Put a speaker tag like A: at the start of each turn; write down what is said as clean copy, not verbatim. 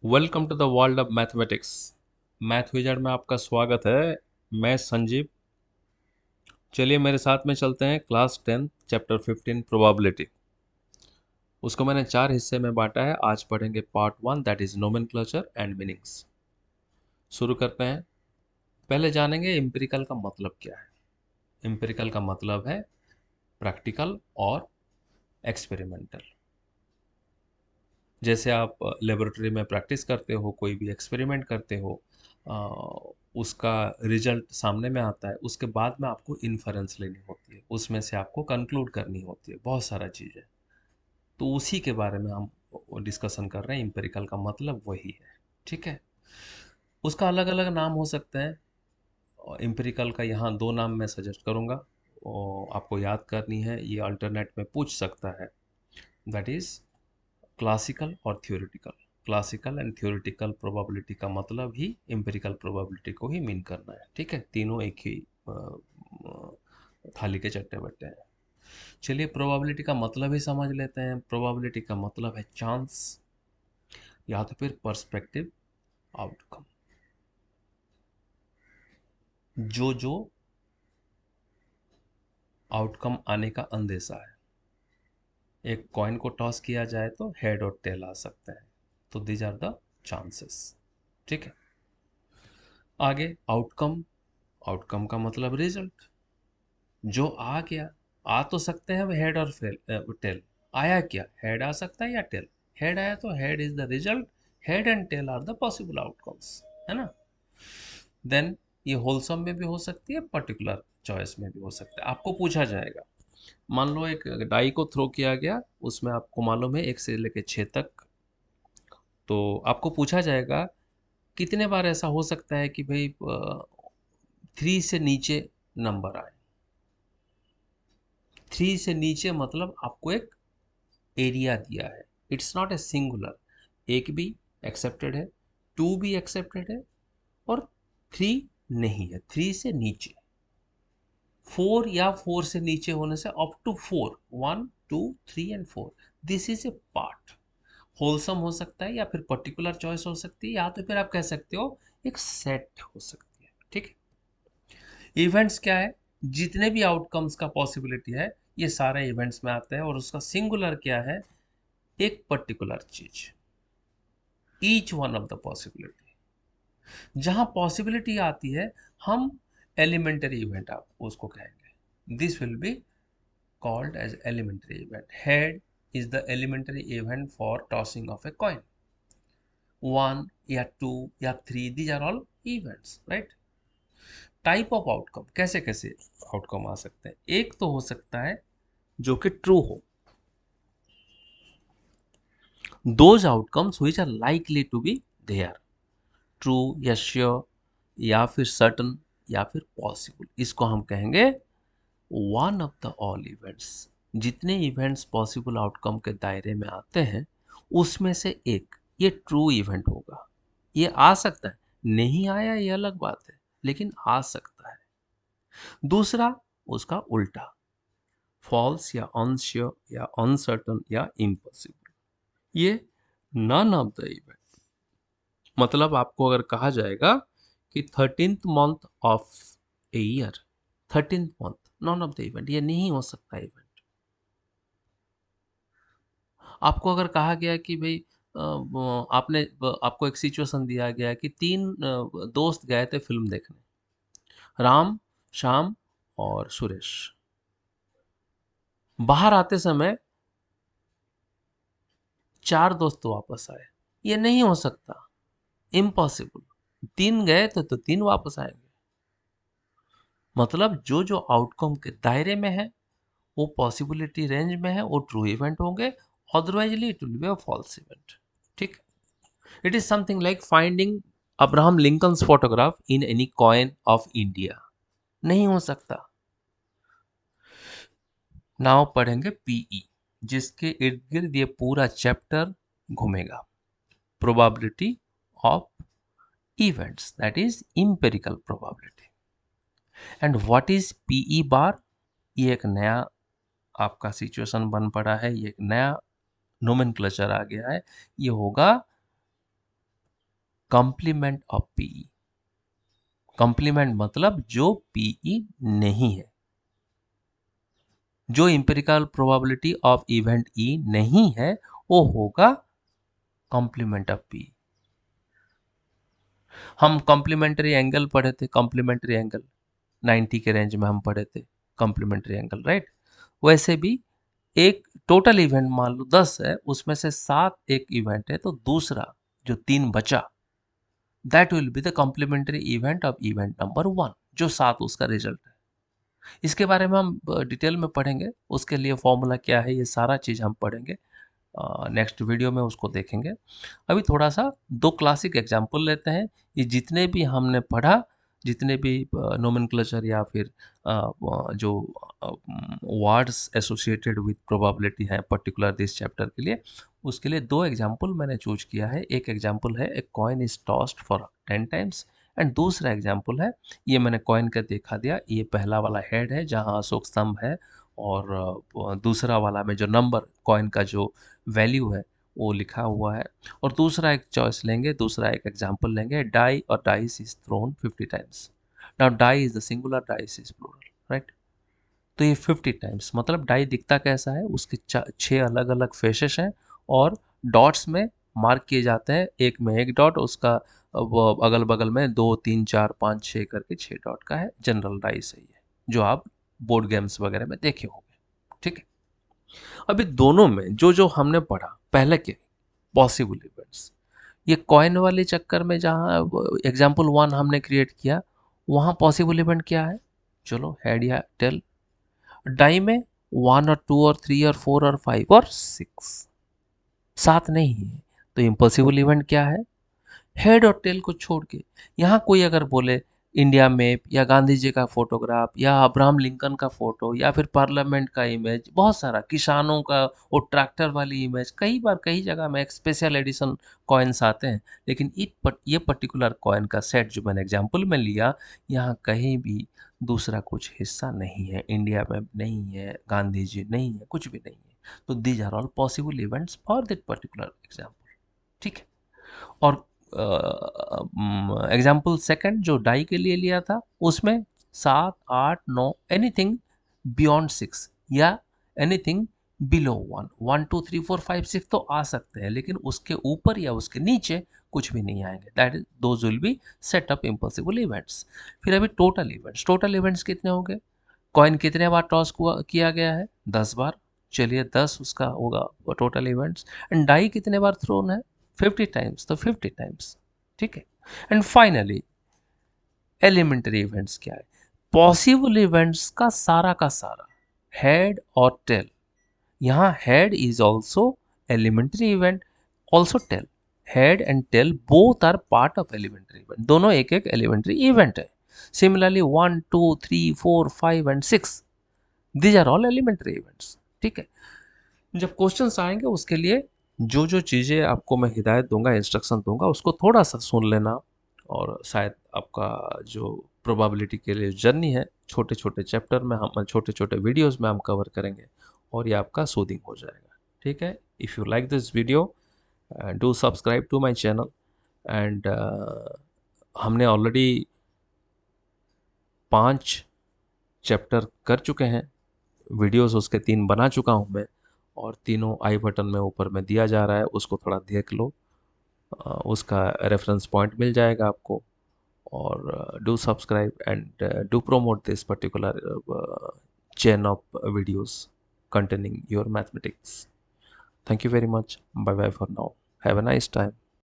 A: Welcome to the world of mathematics. Math wizard में आपका स्वागत है। मैं संजीव। चलिए मेरे साथ में चलते हैं क्लास 10 चैप्टर 15 प्रोबेबिलिटी। उसको मैंने 4 हिस्से में बांटा है। आज पढ़ेंगे part 1 that is nomenclature and meanings. शुरू करते हैं। पहले जानेंगे एम्पिरिकल का मतलब क्या है। एम्पिरिकल का मतलब है प्रैक्टिकल और एक्सपेरिमेंटल। जैसे आप लेबोरेटरी में प्रैक्टिस करते हो, कोई भी एक्सपेरिमेंट करते हो, उसका रिजल्ट सामने में आता है, उसके बाद में आपको इन्फरेंस लेनी होती है, उसमें से आपको कंक्लूड करनी होती है बहुत सारा चीज़ें। तो उसी के बारे में हम डिस्कशन कर रहे हैं। इम्पेरिकल का मतलब वही है। ठीक है। उसका अलग अलग नाम हो सकते हैं। इम्पेरिकल का यहाँ 2 नाम मैं सजेस्ट करूँगा और आपको याद करनी है, ये अल्टरनेट में पूछ सकता है। दैट इज़ क्लासिकल और theoretical. Classical and theoretical probability का मतलब ही एम्पिरिकल प्रोबेबिलिटी को ही मीन करना है। ठीक है, तीनों एक ही थाली के चट्टे बट्टे हैं। चलिए प्रोबेबिलिटी का मतलब ही समझ लेते हैं। प्रोबेबिलिटी का मतलब है चांस या तो फिर पर्सपेक्टिव आउटकम। जो आउटकम आने का अंदेशा है। एक कॉइन को टॉस किया जाए तो हेड और टेल आ सकते हैं, तो दीज आर द चांसेस। ठीक है। आगे आउटकम। आउटकम का मतलब रिजल्ट। जो आ गया, आ तो सकते हैं हेड और टेल। आया क्या, हेड आ सकता है या टेल। हेड आया तो head is the result. Head and tail are the possible outcomes, है ना। देन ये होलसम में भी हो सकती है, पर्टिकुलर चॉइस में भी हो सकता है। आपको पूछा जाएगा, मान लो एक डाई को थ्रो किया गया, उसमें आपको मालूम है 1 से लेकर 6 तक। तो आपको पूछा जाएगा कितने बार ऐसा हो सकता है कि भाई 3 से नीचे नंबर आए। 3 से नीचे मतलब आपको एक एरिया दिया है। It's not a singular. एक भी एक्सेप्टेड है, 2 भी एक्सेप्टेड है और 3 नहीं है। 3 से नीचे 4 या 4 से नीचे होने से up to 4, 1 2 3 and 4, this is a part. Wholesome हो सकता है या फिर पर्टिकुलर चॉइस हो सकती है, या तो फिर आप कह सकते हो एक सेट हो सकती है। ठीक है। इवेंट्स क्या है, जितने भी आउटकम्स का पॉसिबिलिटी है ये सारे इवेंट्स में आते हैं। और उसका सिंगुलर क्या है, एक पर्टिकुलर चीज, each one of the possibility. जहां पॉसिबिलिटी आती है हम एलिमेंटरी इवेंट आप उसको कहेंगे। This will be called as elementary event. Head is the elementary event for tossing of a coin. 1 या 2 या 3, these are all events, right. Type of outcome, कैसे कैसे आउटकम आ सकते हैं। एक तो हो सकता है जो कि ट्रू हो। Those outcomes which are likely to be there. True या श्योर या फिर सर्टन या फिर पॉसिबल, इसको हम कहेंगे one of the all events. जितने इवेंट्स पॉसिबल आउटकम के दायरे में आते हैं उसमें से एक ये ट्रू इवेंट होगा। ये आ सकता है, नहीं आया ये अलग बात है, लेकिन आ सकता है। दूसरा उसका उल्टा, फॉल्स या अनश्योर या अनसर्टन या इम्पॉसिबल, ये नन ऑफ द इवेंट। मतलब आपको अगर कहा जाएगा कि 13th month of a year, 13th month none of the event, ये नहीं हो सकता इवेंट। आपको अगर कहा गया कि भाई आपको एक सिचुएशन दिया गया कि 3 दोस्त गए थे फिल्म देखने, राम, श्याम और सुरेश। बाहर आते समय 4 दोस्त वापस आए, ये नहीं हो सकता, इम्पॉसिबल। 3 गए थे तो 3 वापस आएंगे। मतलब जो जो आउटकम के दायरे में है, वो पॉसिबिलिटी रेंज में है, वो ट्रू इवेंट होंगे। Otherwisely it will be a false event. ठीक। It is something like finding Abraham Lincoln's photograph in any coin of India, नहीं हो सकता। नाउ पढ़ेंगे पीई, जिसके इर्द गिर्द ये पूरा चैप्टर घूमेगा। Probability of events, that is empirical probability. And what is PE bar, ये एक नया आपका सिचुएशन बन पड़ा है, ये एक नया नोमेनक्लेचर आ गया है। ये होगा कॉम्प्लीमेंट ऑफ पीई। कॉम्प्लीमेंट मतलब जो पीई नहीं है, जो empirical probability of event E नहीं है वो होगा कॉम्प्लीमेंट ऑफ पी। हम कॉम्प्लीमेंट्री एंगल पढ़े थे, कॉम्प्लीमेंट्री एंगल 90 के रेंज में हम पढ़े थे कॉम्प्लीमेंट्री एंगल, राइट। वैसे भी एक टोटल इवेंट मान लो 10 है, उसमें से 7 एक इवेंट है, तो दूसरा जो 3 बचा that will be the complementary event of event number 1, जो 7 उसका रिजल्ट है। इसके बारे में हम डिटेल में पढ़ेंगे, उसके लिए फॉर्मूला क्या है ये सारा चीज़ हम पढ़ेंगे नेक्स्ट वीडियो में, उसको देखेंगे। अभी थोड़ा सा 2 क्लासिक एग्जाम्पल लेते हैं। ये जितने भी हमने पढ़ा, जितने भी नोमेनक्लेचर या फिर जो वर्ड्स एसोसिएटेड विथ प्रोबेबिलिटी है पर्टिकुलर दिस चैप्टर के लिए, उसके लिए 2 एग्जाम्पल मैंने चूज किया है। एक एग्जाम्पल है a coin is tossed for 10 times, and दूसरा एग्जाम्पल है, ये मैंने कॉइन का दिखा दिया, ये पहला वाला हेड है जहाँ अशोक स्तंभ है, और दूसरा वाला में जो नंबर कॉइन का जो वैल्यू है वो लिखा हुआ है। और दूसरा एक चॉइस लेंगे, दूसरा एक एग्जांपल लेंगे, डाई और dice is thrown 50 times. Now die is the singular, dice is plural, right. तो ये 50 टाइम्स मतलब डाई दिखता कैसा है, उसके 6 अलग अलग फेसेस हैं और डॉट्स में मार्क किए जाते हैं, एक में एक डॉट, उसका वो अगल बगल में 2 3 4 5 6 करके 6 डॉट का है। जनरल डाई सही है, जो आप बोर्ड गेम्स वगैरह में देखे होंगे, ठीक है। अभी दोनों में जो जो हमने पढ़ा पहले के पॉसिबल इवेंट्स, ये कॉइन वाले चक्कर में जहाँ एग्जाम्पल 1 हमने क्रिएट किया, वहाँ पॉसिबल इवेंट क्या है, चलो हेड या टेल। डाई में 1 और 2 और 3 और 4 और 5 और 6, 7 नहीं है, तो इम्पॉसिबल इवेंट क्या है, हेड और टेल को छोड़ के। यहाँ कोई अगर बोले इंडिया मैप या गांधी जी का फोटोग्राफ या अब्राहम लिंकन का फोटो या फिर पार्लियामेंट का इमेज, बहुत सारा किसानों का वो ट्रैक्टर वाली इमेज, कई बार कई जगह में एक स्पेशल एडिशन कॉइन्स आते हैं, लेकिन ये पर्टिकुलर कॉइन का सेट जो मैंने एग्जाम्पल में लिया, यहाँ कहीं भी दूसरा कुछ हिस्सा नहीं है, इंडिया मैप नहीं है, गांधी जी नहीं है, कुछ भी नहीं है। तो these are all possible events for that particular example, ठीक है। और एग्जाम्पल सेकंड जो डाई के लिए लिया था, उसमें 7 8 9 एनीथिंग बियॉन्ड 6 या एनीथिंग बिलो 1, 1 2 3 4 5 6 तो आ सकते हैं, लेकिन उसके ऊपर या उसके नीचे कुछ भी नहीं आएंगे, that is those will be set up impossible events. फिर अभी टोटल इवेंट्स, टोटल इवेंट्स कितने हो गए, कॉइन कितने बार टॉस किया गया है, 10 बार, चलिए 10 उसका होगा टोटल इवेंट्स। एंड डाई कितने बार थ्रोन है, 50 टाइम्स, तो 50 टाइम्स, ठीक है। एंड फाइनली एलिमेंट्री इवेंट्स क्या है, पॉसिबल इवेंट्स का सारा हेड और टेल। यहाँ head is also elementary event, also tail, head and tail both are part of elementary event, दोनों एक एक एलिमेंट्री इवेंट है। Similarly 1 2 3 4 5 and 6 these are all elementary events, ठीक है। जब क्वेश्चंस आएंगे उसके लिए जो जो चीज़ें आपको मैं हिदायत दूंगा, इंस्ट्रक्शन दूंगा, उसको थोड़ा सा सुन लेना, और शायद आपका जो प्रोबेबिलिटी के लिए जर्नी है, छोटे छोटे चैप्टर में हम, छोटे छोटे वीडियोस में हम कवर करेंगे, और ये आपका सूदिंग हो जाएगा, ठीक है। If you like this video do subscribe to my channel, and हमने ऑलरेडी 5 चैप्टर कर चुके हैं, वीडियोस उसके 3 बना चुका हूँ मैं, और तीनों आई बटन में ऊपर में दिया जा रहा है, उसको थोड़ा देख लो, उसका रेफरेंस पॉइंट मिल जाएगा आपको। और do subscribe and do promote this particular chain of videos containing your mathematics. Thank you very much. Bye bye for now. Have a nice time.